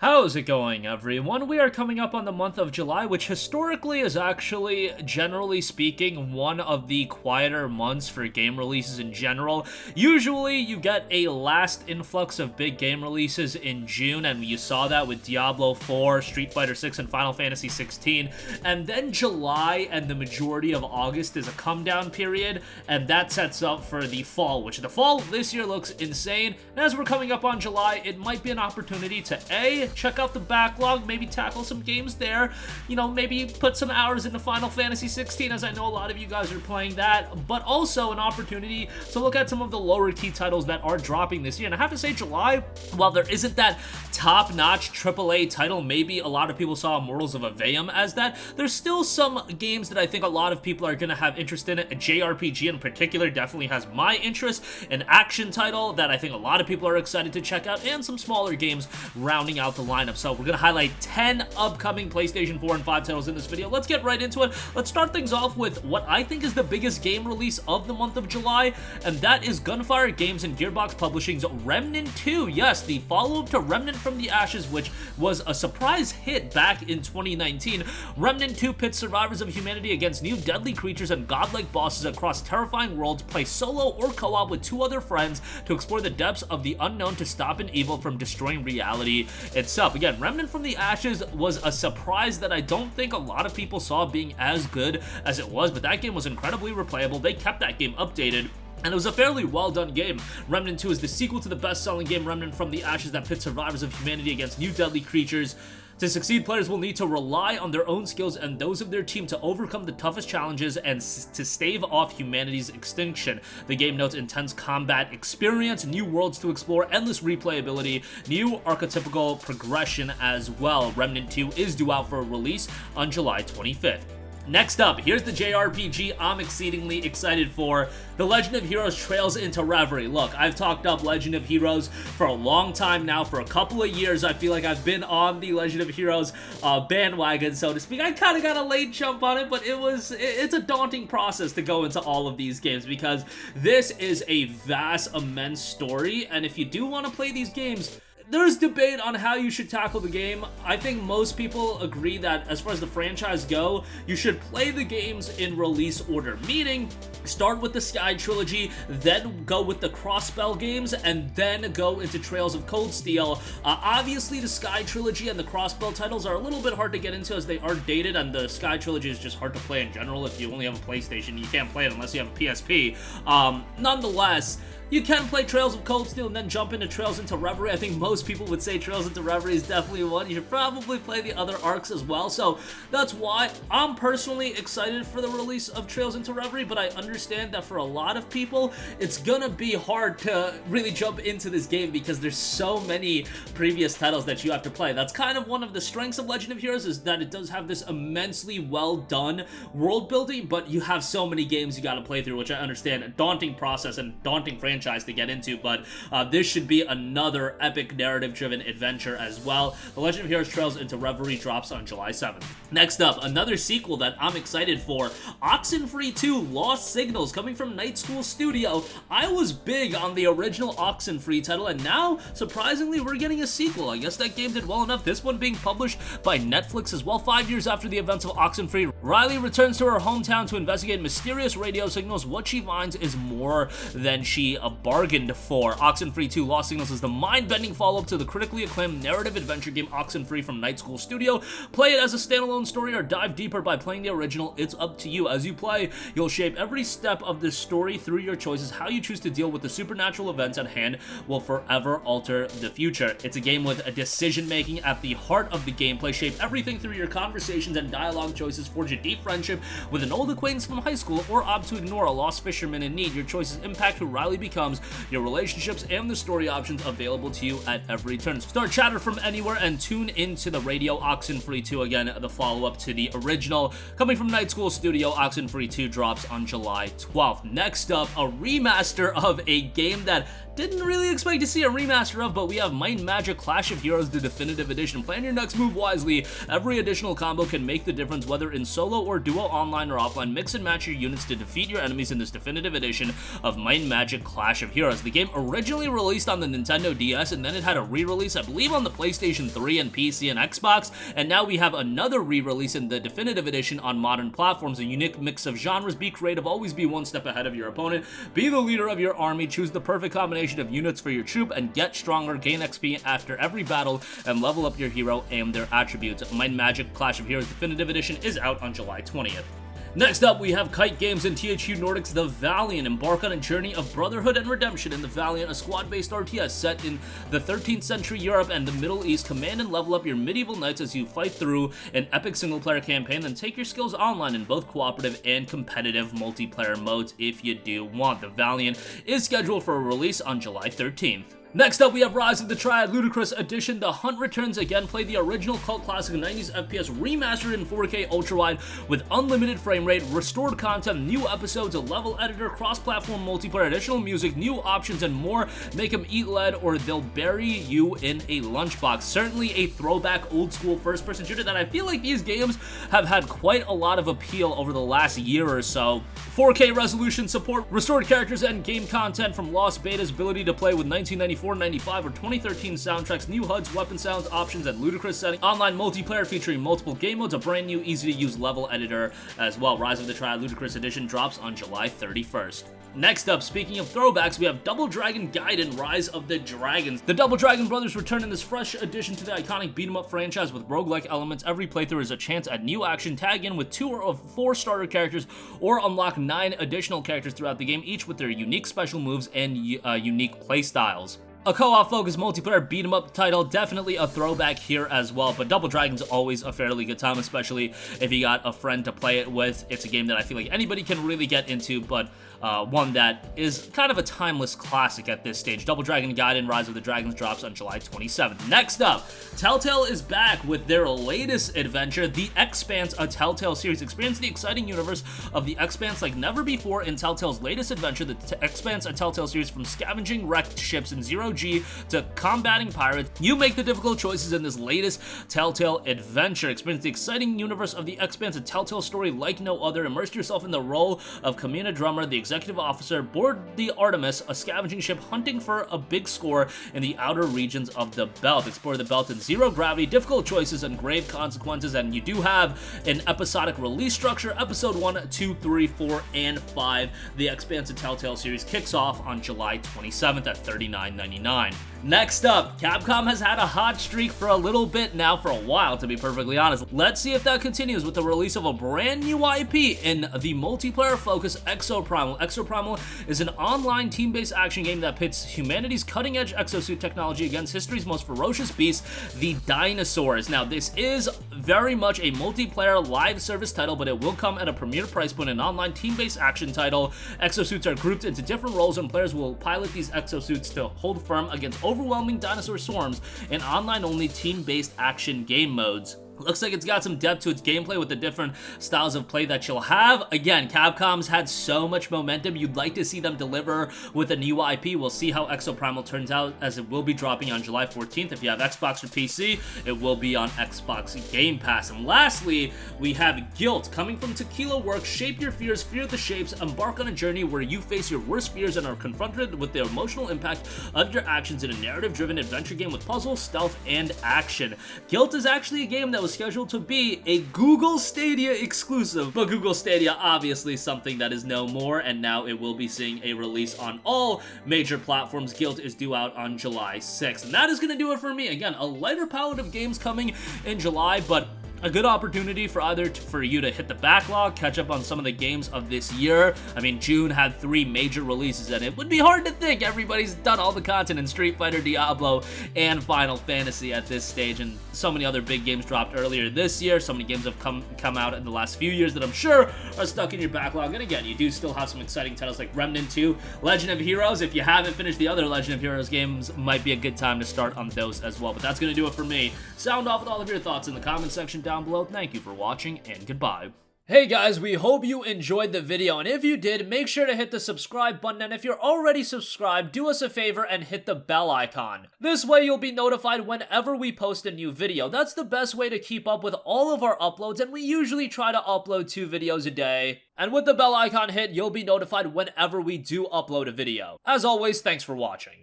How's it going, everyone? We are coming up on the month of July, which historically is actually, generally speaking, one of the quieter months for game releases in general. Usually, you get a last influx of big game releases in June, and you saw that with Diablo 4, Street Fighter 6, and Final Fantasy 16. And then July and the majority of August is a come-down period, and that sets up for the fall, which the fall this year looks insane. And as we're coming up on July, it might be an opportunity to check out the backlog, maybe tackle some games there, maybe put some hours into Final Fantasy 16, as I know a lot of you guys are playing that, but also an opportunity to look at some of the lower key titles that are dropping this year. And I have to say, July, while there isn't that top-notch AAA title, maybe a lot of people saw Immortals of Aveum as that, there's still some games that I think a lot of people are going to have interest in. A JRPG in particular definitely has my interest, an action title that I think a lot of people are excited to check out, and some smaller games rounding out the lineup. So we're going to highlight 10 upcoming PlayStation 4 and 5 titles in this video. Let's get right into it. Let's start things off with what I think is the biggest game release of the month of July, and that is Gunfire Games and Gearbox Publishing's Remnant II. Yes, the follow-up to Remnant from the Ashes, which was a surprise hit back in 2019. Remnant II pits survivors of humanity against new deadly creatures and godlike bosses across terrifying worlds. Play solo or co-op with two other friends to explore the depths of the unknown to stop an evil from destroying reality itself. Again, Remnant from the Ashes was a surprise that I don't think a lot of people saw being as good as it was, but that game was incredibly replayable. They kept that game updated, and it was a fairly well-done game. Remnant 2 is the sequel to the best-selling game Remnant from the Ashes that pits survivors of humanity against new deadly creatures. To succeed, players will need to rely on their own skills and those of their team to overcome the toughest challenges and to stave off humanity's extinction. The game notes intense combat experience, new worlds to explore, endless replayability, new archetypical progression as well. Remnant 2 is due out for a release on July 25th. Next up, here's the JRPG I'm exceedingly excited for, The Legend of Heroes Trails into Reverie. Look, I've talked up Legend of Heroes for a long time now. For a couple of years, I feel like I've been on the Legend of Heroes bandwagon, so to speak. I kind of got a late jump on it, but it's a daunting process to go into all of these games because this is a vast, immense story, and if you do want to play these games, there's debate on how you should tackle the game. I think most people agree that as far as the franchise go, you should play the games in release order, meaning start with the Sky Trilogy, then go with the Crossbell games, and then go into Trails of Cold Steel. Obviously, the Sky Trilogy and the Crossbell titles are a little bit hard to get into as they are dated, and the Sky Trilogy is just hard to play in general. If you only have a PlayStation, you can't play it unless you have a PSP. Nonetheless, you can play Trails of Cold Steel and then jump into Trails into Reverie. I think most people would say Trails into Reverie is definitely one. You should probably play the other arcs as well, so that's why I'm personally excited for the release of Trails into Reverie, but I understand that for a lot of people, it's gonna be hard to really jump into this game because there's so many previous titles that you have to play. That's kind of one of the strengths of Legend of Heroes, is that it does have this immensely well done world building, but you have so many games you gotta play through, which I understand, a daunting process and daunting franchise to get into, but this should be another epic narrative-driven adventure as well. The Legend of Heroes Trails into Reverie drops on July 7th. Next up, another sequel that I'm excited for, OXENFREE 2 Lost Signals, coming from Night School Studio. I was big on the original OXENFREE title, and now, surprisingly, we're getting a sequel. I guess that game did well enough. This one being published by Netflix as well. 5 years after the events of OXENFREE, Riley returns to her hometown to investigate mysterious radio signals. What she finds is more than she bargained for. OXENFREE 2 Lost Signals is the mind-bending follow-up to the critically acclaimed narrative adventure game OXENFREE from Night School Studio. Play it as a standalone story or dive deeper by playing the original. It's up to you. As you play, you'll shape every step of this story through your choices. How you choose to deal with the supernatural events at hand will forever alter the future. It's a game with a decision-making at the heart of the gameplay. Shape everything through your conversations and dialogue choices. Forge a deep friendship with an old acquaintance from high school, or opt to ignore a lost fisherman in need. Your choices impact who Riley becomes, your relationships, and the story options available to you at every turn. Start chatter from anywhere and tune into the radio. OXENFREE 2, again, the follow-up to the original. Coming from Night School Studio, OXENFREE 2 drops on July 12th. Next up, a remaster of a game that didn't really expect to see a remaster of, but we have Might and Magic Clash of Heroes, the definitive edition. Plan your next move wisely. Every additional combo can make the difference, whether in solo or duo, online or offline. Mix and match your units to defeat your enemies in this definitive edition of Might and Magic Clash of Heroes. The game originally released on the Nintendo DS, and then it had had a re-release, I believe on the PlayStation 3 and PC and Xbox, and now we have another re-release in the Definitive Edition on modern platforms. A unique mix of genres. Be creative, always be one step ahead of your opponent, be the leader of your army, choose the perfect combination of units for your troop, and get stronger, gain XP after every battle, and level up your hero and their attributes. Might and Magic Clash of Heroes Definitive Edition is out on July 20th. Next up, we have Kite Games and THQ Nordic's The Valiant. Embark on a journey of brotherhood and redemption in The Valiant, a squad-based RTS set in the 13th century Europe and the Middle East. Command and level up your medieval knights as you fight through an epic single-player campaign, then take your skills online in both cooperative and competitive multiplayer modes if you do want. The Valiant is scheduled for a release on July 13th. Next up, we have Rise of the Triad Ludicrous Edition. The Hunt returns again. Play the original cult classic 90s FPS remastered in 4K ultra-wide with unlimited frame rate, restored content, new episodes, a level editor, cross-platform multiplayer, additional music, new options, and more. Make them eat lead or they'll bury you in a lunchbox. Certainly a throwback old-school first-person shooter that I feel like these games have had quite a lot of appeal over the last year or so. 4K resolution support, restored characters and game content from lost betas, ability to play with 1994, 95, or 2013 soundtracks, new HUDs, weapon sounds, options, and ludicrous setting. Online multiplayer featuring multiple game modes, a brand new, easy-to-use level editor as well. Rise of the Triad Ludicrous Edition drops on July 31st. Next up, speaking of throwbacks, we have Double Dragon Gaiden, Rise of the Dragons. The Double Dragon brothers return in this fresh addition to the iconic beat-em-up franchise with roguelike elements. Every playthrough is a chance at new action. Tag in with 2 or 4 starter characters or unlock 9 additional characters throughout the game, each with their unique special moves and unique playstyles. A co-op focused multiplayer beat-em-up title, definitely a throwback here as well, but Double Dragon's always a fairly good time, especially if you got a friend to play it with. It's a game that I feel like anybody can really get into, but one that is kind of a timeless classic at this stage. Double Dragon Gaiden Rise of the Dragons drops on July 27th. Next up, Telltale is back with their latest adventure, The Expanse, a Telltale series. Experience the exciting universe of The Expanse like never before in Telltale's latest adventure, The Expanse, a Telltale series. From scavenging wrecked ships in Zero-G to combating pirates, you make the difficult choices in this latest Telltale adventure. Experience the exciting universe of The Expanse, a Telltale story like no other. Immerse yourself in the role of Kamina Drummer, the executive officer aboard the Artemis, a scavenging ship hunting for a big score in the outer regions of the Belt. Explore the Belt in zero gravity, difficult choices, and grave consequences, and you do have an episodic release structure. Episode 1, 2, 3, 4, and 5. The Expanse of Telltale series kicks off on July 27th at $39.99. Next up, Capcom has had a hot streak for a little bit now, for a while to be perfectly honest. Let's see if that continues with the release of a brand new IP in the multiplayer-focused Exoprimal. Exoprimal is an online team-based action game that pits humanity's cutting-edge exosuit technology against history's most ferocious beasts, the dinosaurs. Now, this is very much a multiplayer live service title, but it will come at a premier price point, an online team-based action title. Exosuits are grouped into different roles, and players will pilot these exosuits to hold firm against overwhelming dinosaur swarms in online-only team-based action game modes. Looks like it's got some depth to its gameplay with the different styles of play that you'll have. Again, Capcom's had so much momentum. You'd like to see them deliver with a new IP. We'll see how Exoprimal turns out, as it will be dropping on July 14th. If you have Xbox or PC, it will be on Xbox Game Pass. And lastly, we have GYLT, coming from Tequila Works. Shape your fears, fear the shapes. Embark on a journey where you face your worst fears and are confronted with the emotional impact of your actions in a narrative-driven adventure game with puzzle, stealth, and action. GYLT is actually a game that was scheduled to be a Google Stadia exclusive, but Google Stadia obviously something that is no more, and now it will be seeing a release on all major platforms. GYLT is due out on July 6th, and that is going to do it for me. Again, a lighter palette of games coming in July, but a good opportunity for you to hit the backlog, catch up on some of the games of this year. I mean, June had 3 major releases, and it would be hard to think everybody's done all the content in Street Fighter, Diablo, and Final Fantasy at this stage, and so many other big games dropped earlier this year. So many games have come out in the last few years that I'm sure are stuck in your backlog. And again, you do still have some exciting titles like Remnant II, Legend of Heroes. If you haven't finished the other Legend of Heroes games, might be a good time to start on those as well. But that's going to do it for me. Sound off with all of your thoughts in the comment section down below. Thank you for watching, and goodbye. Hey guys, we hope you enjoyed the video, and if you did, make sure to hit the subscribe button, and if you're already subscribed, do us a favor and hit the bell icon. This way you'll be notified whenever we post a new video. That's the best way to keep up with all of our uploads, and we usually try to upload 2 videos a day. And with the bell icon hit, you'll be notified whenever we do upload a video. As always, thanks for watching.